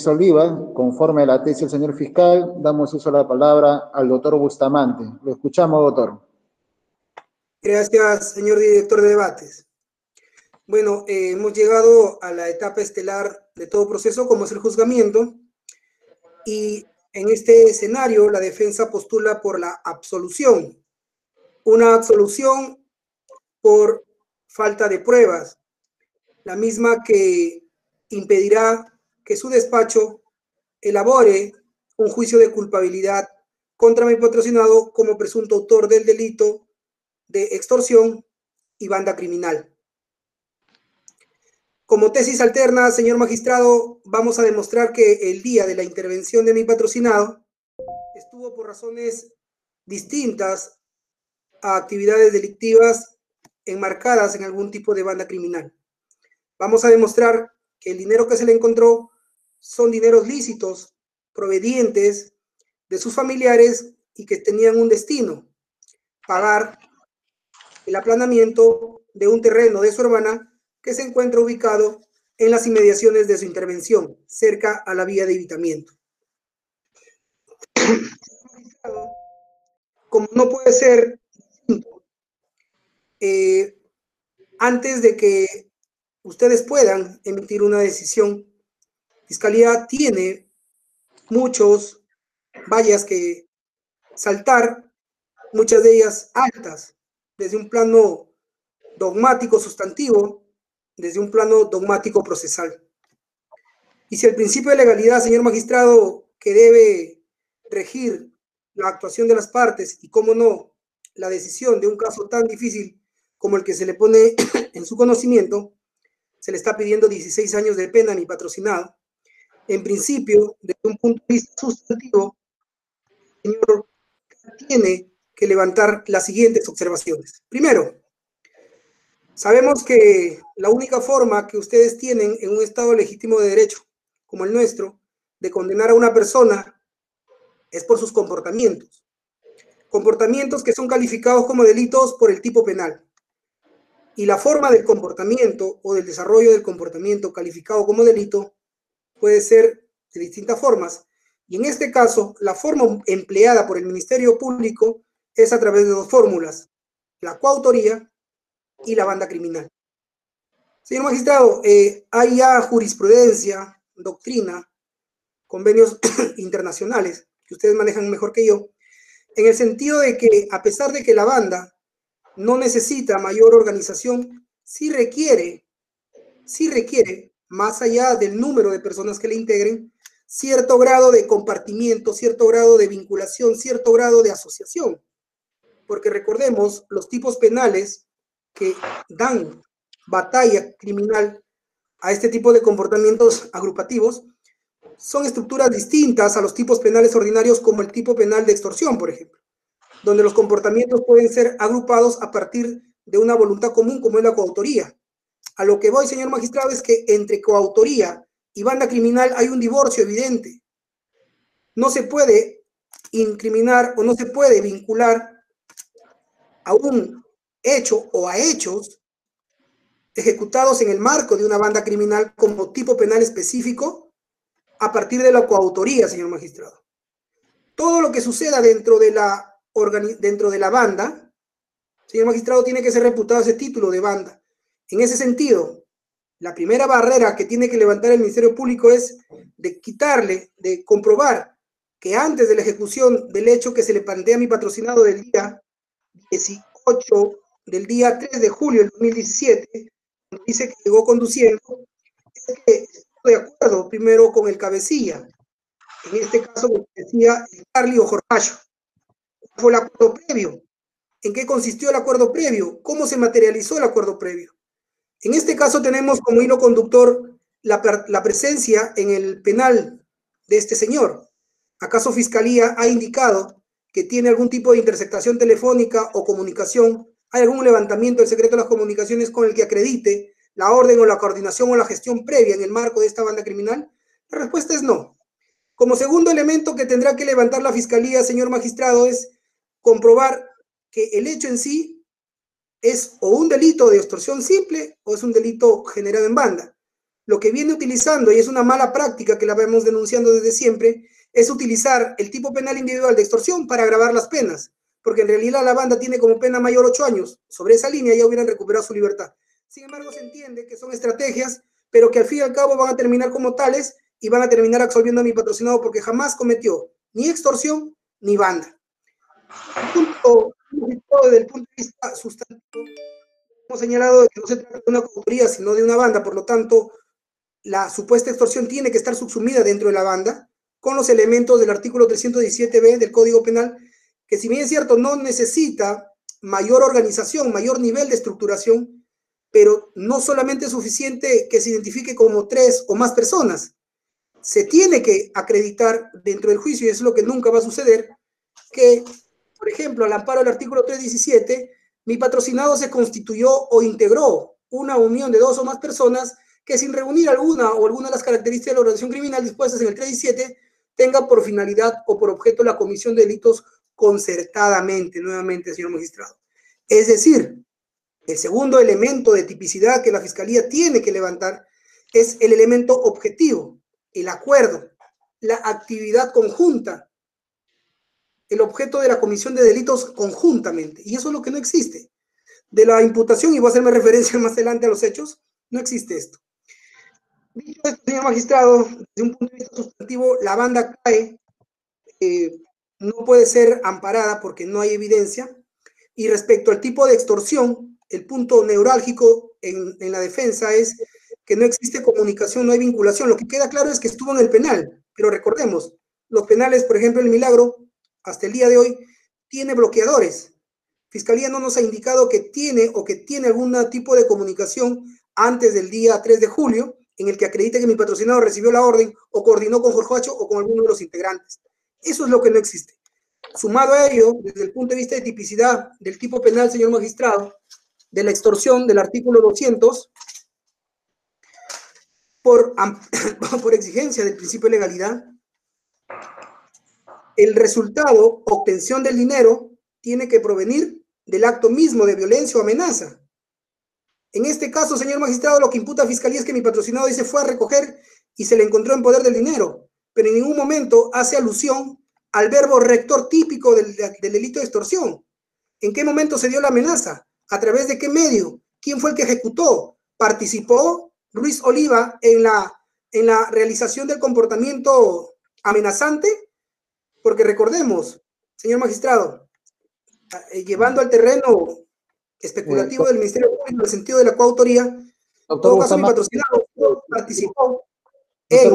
Oliva, conforme a la tesis del señor fiscal, damos uso a la palabra al doctor Bustamante. Lo escuchamos, doctor. Gracias, señor director de debates. Bueno, hemos llegado a la etapa estelar de todo proceso, como es el juzgamiento, y en este escenario la defensa postula por la absolución, una absolución por falta de pruebas, la misma que impedirá que su despacho elabore un juicio de culpabilidad contra mi patrocinado como presunto autor del delito de extorsión y banda criminal. Como tesis alterna, señor magistrado, vamos a demostrar que el día de la intervención de mi patrocinado estuvo por razones distintas a actividades delictivas enmarcadas en algún tipo de banda criminal. Vamos a demostrar que el dinero que se le encontró son dineros lícitos, provenientes de sus familiares y que tenían un destino: pagar el aplanamiento de un terreno de su hermana que se encuentra ubicado en las inmediaciones de su intervención, cerca a la vía de evitamiento. Como no puede ser distinto, antes de que ustedes puedan emitir una decisión, Fiscalía tiene muchos vallas que saltar, muchas de ellas altas, desde un plano dogmático sustantivo, desde un plano dogmático procesal. Y si el principio de legalidad, señor magistrado, que debe regir la actuación de las partes y, cómo no, la decisión de un caso tan difícil como el que se le pone en su conocimiento, se le está pidiendo 16 años de pena a mi patrocinado. En principio, desde un punto de vista sustantivo, el señor tiene que levantar las siguientes observaciones. Primero, sabemos que la única forma que ustedes tienen en un Estado legítimo de derecho como el nuestro de condenar a una persona es por sus comportamientos. Comportamientos que son calificados como delitos por el tipo penal. Y la forma del comportamiento o del desarrollo del comportamiento calificado como delito puede ser de distintas formas. Y en este caso, la forma empleada por el Ministerio Público es a través de dos fórmulas: la coautoría y la banda criminal. Señor magistrado, hay ya jurisprudencia, doctrina, convenios internacionales que ustedes manejan mejor que yo, en el sentido de que, a pesar de que la banda no necesita mayor organización, sí requiere, más allá del número de personas que le integren, cierto grado de compartimiento, cierto grado de vinculación, cierto grado de asociación. Porque recordemos, los tipos penales que dan batalla criminal a este tipo de comportamientos agrupativos son estructuras distintas a los tipos penales ordinarios, como el tipo penal de extorsión, por ejemplo, donde los comportamientos pueden ser agrupados a partir de una voluntad común, como es la coautoría. A lo que voy, señor magistrado, es que entre coautoría y banda criminal hay un divorcio evidente. No se puede incriminar o no se puede vincular a un hecho o a hechos ejecutados en el marco de una banda criminal como tipo penal específico a partir de la coautoría, señor magistrado. Todo lo que suceda dentro de la banda, señor magistrado, tiene que ser reputado ese título de banda. En ese sentido, la primera barrera que tiene que levantar el Ministerio Público es de quitarle, de comprobar que antes de la ejecución del hecho que se le plantea a mi patrocinado del día 18, del día 3 de julio del 2017, cuando dice que llegó conduciendo, es que estoy de acuerdo primero con el cabecilla. En este caso, como decía Carly o Jorge, fue el acuerdo previo. ¿En qué consistió el acuerdo previo? ¿Cómo se materializó el acuerdo previo? En este caso tenemos como hilo conductor la presencia en el penal de este señor. ¿Acaso Fiscalía ha indicado que tiene algún tipo de interceptación telefónica o comunicación? ¿Hay algún levantamiento del secreto de las comunicaciones con el que acredite la orden o la coordinación o la gestión previa en el marco de esta banda criminal? La respuesta es no. Como segundo elemento que tendrá que levantar la Fiscalía, señor magistrado, es comprobar que el hecho en sí es o un delito de extorsión simple o es un delito generado en banda. lo que viene utilizando, y es una mala práctica que la vemos denunciando desde siempre, es utilizar el tipo penal individual de extorsión para agravar las penas, porque en realidad la banda tiene como pena mayor 8 años. Sobre esa línea ya hubieran recuperado su libertad. Sin embargo, se entiende que son estrategias, pero que al fin y al cabo van a terminar como tales y van a terminar absolviendo a mi patrocinado porque jamás cometió ni extorsión ni banda. Desde el punto de vista sustantivo, hemos señalado que no se trata de una coautoría, sino de una banda, por lo tanto, la supuesta extorsión tiene que estar subsumida dentro de la banda, con los elementos del artículo 317b del Código Penal, que si bien es cierto, no necesita mayor organización, mayor nivel de estructuración, pero no solamente es suficiente que se identifique como 3 o más personas. Se tiene que acreditar dentro del juicio, y eso es lo que nunca va a suceder, que, por ejemplo, al amparo del artículo 317, mi patrocinado se constituyó o integró una unión de 2 o más personas que sin reunir alguna o alguna de las características de la organización criminal dispuestas en el 317 tenga por finalidad o por objeto la comisión de delitos concertadamente, nuevamente, señor magistrado. Es decir, el segundo elemento de tipicidad que la Fiscalía tiene que levantar es el elemento objetivo, el acuerdo, la actividad conjunta, el objeto de la comisión de delitos conjuntamente, y eso es lo que no existe. De la imputación, y voy a hacerme referencia más adelante a los hechos, no existe esto. Dicho esto, señor magistrado, desde un punto de vista sustantivo, la banda cae, no puede ser amparada porque no hay evidencia, y respecto al tipo de extorsión, el punto neurálgico en la defensa es que no existe comunicación, no hay vinculación. Lo que queda claro es que estuvo en el penal, pero recordemos, los penales, por ejemplo, el Milagro, hasta el día de hoy, tiene bloqueadores. Fiscalía no nos ha indicado que tiene o que tiene algún tipo de comunicación antes del día 3 de julio, en el que acredite que mi patrocinado recibió la orden o coordinó con Jorge Hacho o con alguno de los integrantes. Eso es lo que no existe. Sumado a ello, desde el punto de vista de tipicidad del tipo penal, señor magistrado, de la extorsión del artículo 200, por exigencia del principio de legalidad, el resultado, obtención del dinero, tiene que provenir del acto mismo de violencia o amenaza. En este caso, señor magistrado, lo que imputa a Fiscalía es que mi patrocinado dice fue a recoger y se le encontró en poder del dinero, pero en ningún momento hace alusión al verbo rector típico del delito de extorsión. ¿En qué momento se dio la amenaza? ¿A través de qué medio? ¿Quién fue el que ejecutó? ¿Participó Ruiz Oliva en la realización del comportamiento amenazante? Porque recordemos, señor magistrado, llevando al terreno especulativo del Ministerio Público en el sentido de la coautoría, en todo caso mi patrocinado participó en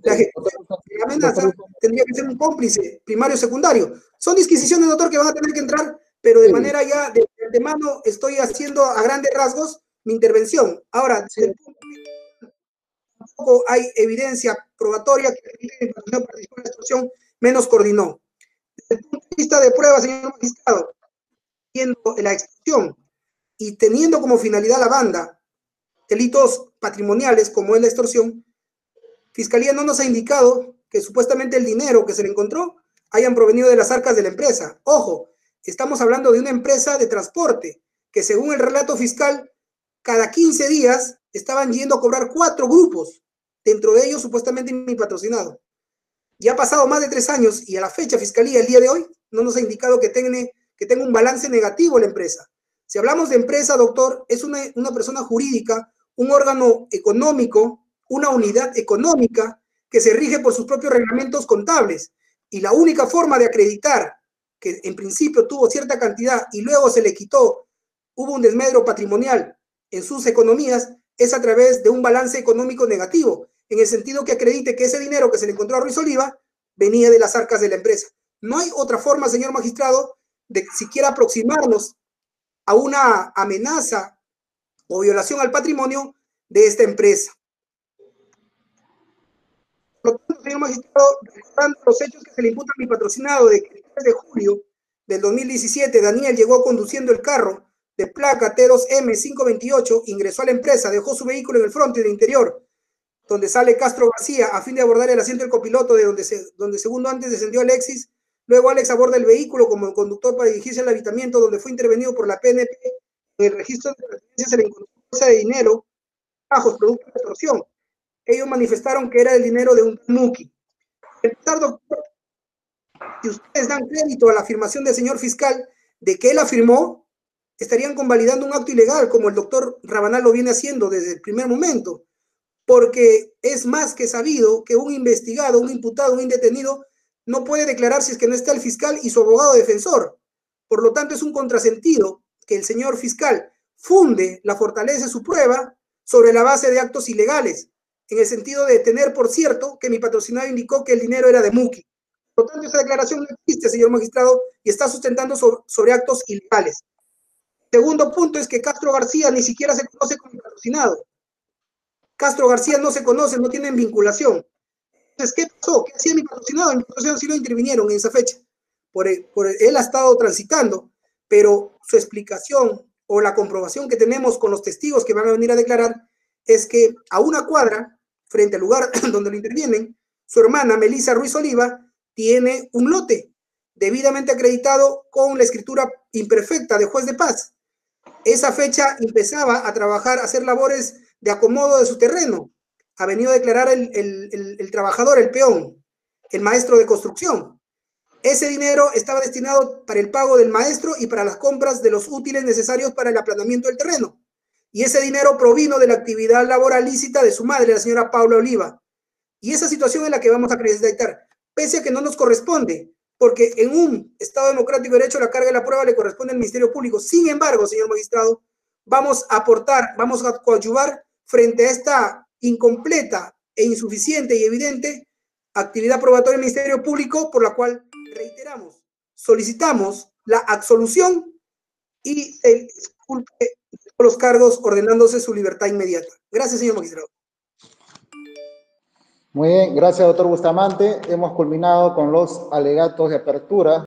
la ejecución de la amenaza, tendría que ser un cómplice primario o secundario. Son disquisiciones, doctor, que van a tener que entrar, pero de manera ya de antemano estoy haciendo a grandes rasgos mi intervención. Ahora, tampoco hay evidencia probatoria que el patrocinado participó en la extorsión, menos coordinó. Desde el punto de vista de prueba, señor magistrado, viendo la extorsión y teniendo como finalidad la banda delitos patrimoniales como es la extorsión, Fiscalía no nos ha indicado que supuestamente el dinero que se le encontró hayan provenido de las arcas de la empresa. Ojo, estamos hablando de una empresa de transporte que según el relato fiscal, cada 15 días estaban yendo a cobrar 4 grupos, dentro de ellos supuestamente mi patrocinado. Ya ha pasado más de 3 años y a la fecha Fiscalía, el día de hoy, no nos ha indicado que tenga un balance negativo la empresa. Si hablamos de empresa, doctor, es una persona jurídica, un órgano económico, una unidad económica que se rige por sus propios reglamentos contables. Y la única forma de acreditar que en principio tuvo cierta cantidad y luego se le quitó, hubo un desmedro patrimonial en sus economías, es a través de un balance económico negativo, en el sentido que acredite que ese dinero que se le encontró a Ruiz Oliva venía de las arcas de la empresa. No hay otra forma, señor magistrado, de siquiera aproximarnos a una amenaza o violación al patrimonio de esta empresa. Por lo tanto, señor magistrado, recordando los hechos que se le imputan a mi patrocinado de que el 3 de julio del 2017 Daniel llegó conduciendo el carro de placa T2M528, ingresó a la empresa, dejó su vehículo en el frente del interior, donde sale Castro García a fin de abordar el asiento del copiloto, donde segundo antes descendió Alexis. Luego Alex aborda el vehículo como conductor para dirigirse al habitamiento, donde fue intervenido por la PNP. En el registro de residencia se le encontró bolsa de dinero, bajos, producto de extorsión. ellos manifestaron que era el dinero de un Muki. Doctor, si ustedes dan crédito a la afirmación del señor fiscal de que él afirmó, estarían convalidando un acto ilegal, como el doctor Rabanal lo viene haciendo desde el primer momento, porque es más que sabido que un investigado, un imputado, un indetenido, no puede declarar si es que no está el fiscal y su abogado defensor. Por lo tanto, es un contrasentido que el señor fiscal funde la fortaleza de su prueba sobre la base de actos ilegales, en el sentido de tener por cierto que mi patrocinado indicó que el dinero era de Muki. Por lo tanto, esa declaración no existe, señor magistrado, y está sustentando sobre actos ilegales. Segundo punto es que Castro García ni siquiera se conoce como patrocinado. Castro García no se conoce, no tienen vinculación. Entonces, ¿qué pasó? ¿Qué hacía mi patrocinado? Mi patrocinado sí lo intervinieron en esa fecha. Él ha estado transitando, pero su explicación o la comprobación que tenemos con los testigos que van a venir a declarar es que a una cuadra, frente al lugar donde lo intervienen, su hermana Melissa Ruiz Oliva tiene un lote debidamente acreditado con la escritura imperfecta de juez de paz. Esa fecha empezaba a trabajar, a hacer labores de acomodo de su terreno. Ha venido a declarar el trabajador, el peón, el maestro de construcción. Ese dinero estaba destinado para el pago del maestro y para las compras de los útiles necesarios para el aplanamiento del terreno. Y ese dinero provino de la actividad laboral lícita de su madre, la señora Paula Oliva. Y esa situación es la que vamos a acreditar, pese a que no nos corresponde, porque en un Estado democrático de derecho la carga de la prueba le corresponde al Ministerio Público. Sin embargo, señor magistrado, vamos a aportar, vamos a coadyuvar frente a esta incompleta e insuficiente y evidente actividad probatoria del Ministerio Público, por la cual reiteramos, solicitamos la absolución y se disculpe por los cargos ordenándose su libertad inmediata. Gracias, señor magistrado. Muy bien, gracias, doctor Bustamante. Hemos culminado con los alegatos de apertura.